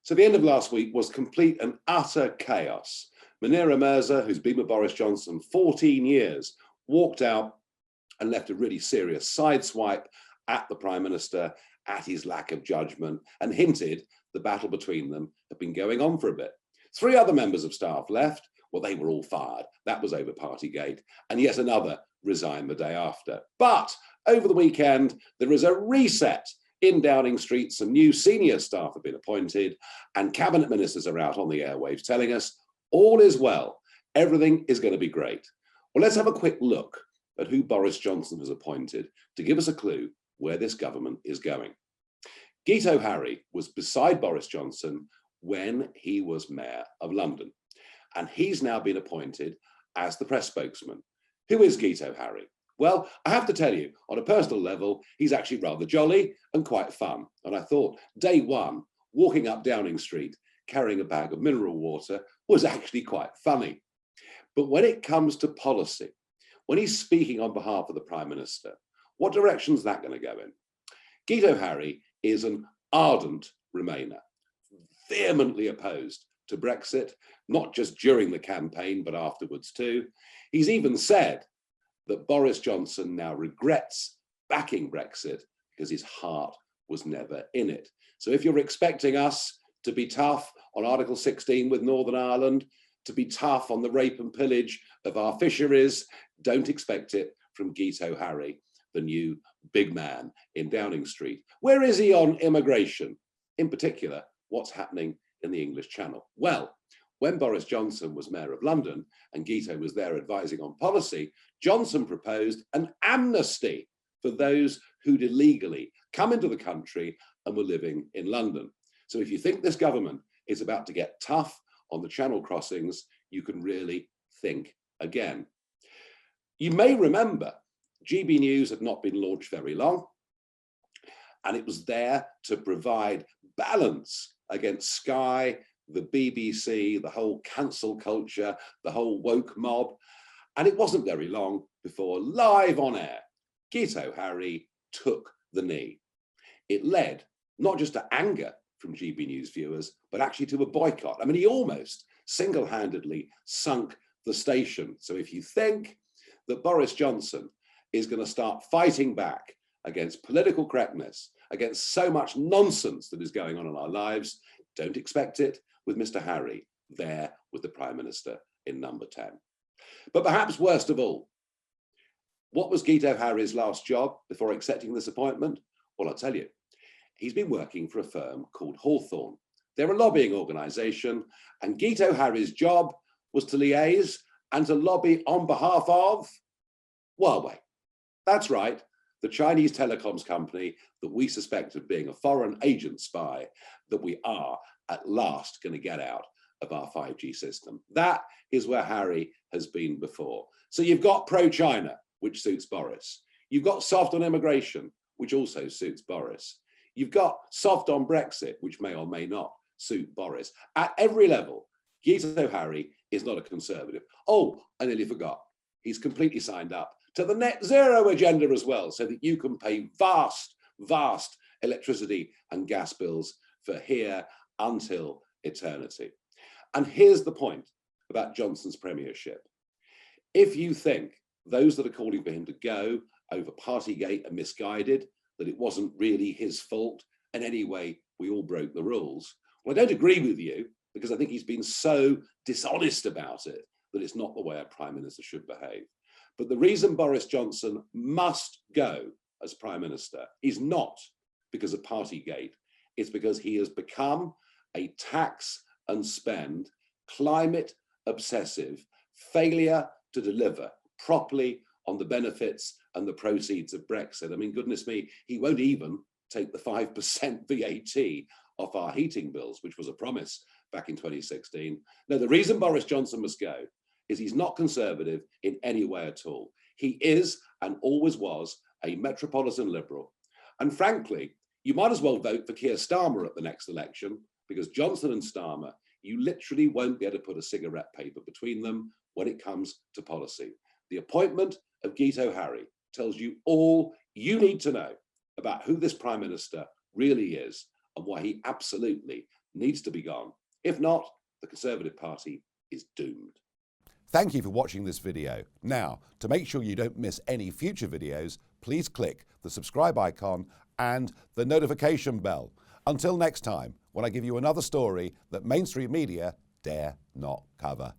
So the end of last week was complete and utter chaos. Munira Mirza, who's been with Boris Johnson 14 years, walked out and left a really serious sideswipe at the Prime Minister, at his lack of judgment, and hinted the battle between them had been going on for a bit. 3 other members of staff left. Well, they were all fired. That was over Partygate. And yet another resigned the day after. But over the weekend, there is a reset in Downing Street. Some new senior staff have been appointed, and cabinet ministers are out on the airwaves telling us all is well. Everything is going to be great. Well, let's have a quick look at who Boris Johnson has appointed to give us a clue where this government is going. Guito Harry was beside Boris Johnson when he was Mayor of London, and he's now been appointed as the press spokesman. Who is Guito Harry? Well, I have to tell you, on a personal level, he's actually rather jolly and quite fun. And I thought day one, walking up Downing Street, carrying a bag of mineral water was actually quite funny. But when it comes to policy, when he's speaking on behalf of the Prime Minister, what direction is that going to go in? Guito Harry is an ardent Remainer, vehemently opposed to Brexit, not just during the campaign, but afterwards too. He's even said that Boris Johnson now regrets backing Brexit because his heart was never in it. So if you're expecting us to be tough on Article 16 with Northern Ireland, to be tough on the rape and pillage of our fisheries, don't expect it from Guito Harry, the new big man in Downing Street. Where is he on immigration? In particular, what's happening in the English Channel? Well, when Boris Johnson was Mayor of London and Guito was there advising on policy, Johnson proposed an amnesty for those who'd illegally come into the country and were living in London. So if you think this government is about to get tough on the Channel crossings, you can really think again. You may remember GB News had not been launched very long, and it was there to provide balance against Sky, the BBC, the whole cancel culture, the whole woke mob. And it wasn't very long before, live on air, Guito Harry took the knee. It led not just to anger from GB News viewers, but actually to a boycott. I mean, he almost single-handedly sunk the station. So if you think that Boris Johnson is going to start fighting back against political correctness, against so much nonsense that is going on in our lives, don't expect it with Mr. Harry there with the Prime Minister in number 10. But perhaps worst of all, what was Guito Harry's last job before accepting this appointment? Well, I'll tell you, he's been working for a firm called Hawthorne. They're a lobbying organisation, and Guito Harry's job was to liaise and to lobby on behalf of Huawei. That's right, the Chinese telecoms company that we suspect of being a foreign agent spy that we are at last going to get out of our 5G system. That is where Harry has been before. So you've got pro-China, which suits Boris. You've got soft on immigration, which also suits Boris. You've got soft on Brexit, which may or may not suit Boris. At every level, Guito Harry is not a conservative. Oh, I nearly forgot. He's completely signed up to the net zero agenda as well, so that you can pay vast, vast electricity and gas bills for here until eternity. And here's the point about Johnson's premiership. If you think those that are calling for him to go over Partygate are misguided, that it wasn't really his fault, and anyway, we all broke the rules, well, I don't agree with you, because I think he's been so dishonest about it that it's not the way a Prime Minister should behave. But the reason Boris Johnson must go as Prime Minister is not because of Partygate. It's because he has become a tax and spend, climate obsessive, failure to deliver properly on the benefits and the proceeds of Brexit. I mean, goodness me, he won't even take the 5% VAT off our heating bills, which was a promise back in 2016. No, the reason Boris Johnson must go is he's not conservative in any way at all. He is and always was a metropolitan liberal. And frankly, you might as well vote for Keir Starmer at the next election, because Johnson and Starmer, you literally won't be able to put a cigarette paper between them when it comes to policy. The appointment of Guito Harry tells you all you need to know about who this Prime Minister really is and why he absolutely needs to be gone. If not, the Conservative Party is doomed. Thank you for watching this video. Now, to make sure you don't miss any future videos, please click the subscribe icon and the notification bell. Until next time, when I give you another story that mainstream media dare not cover.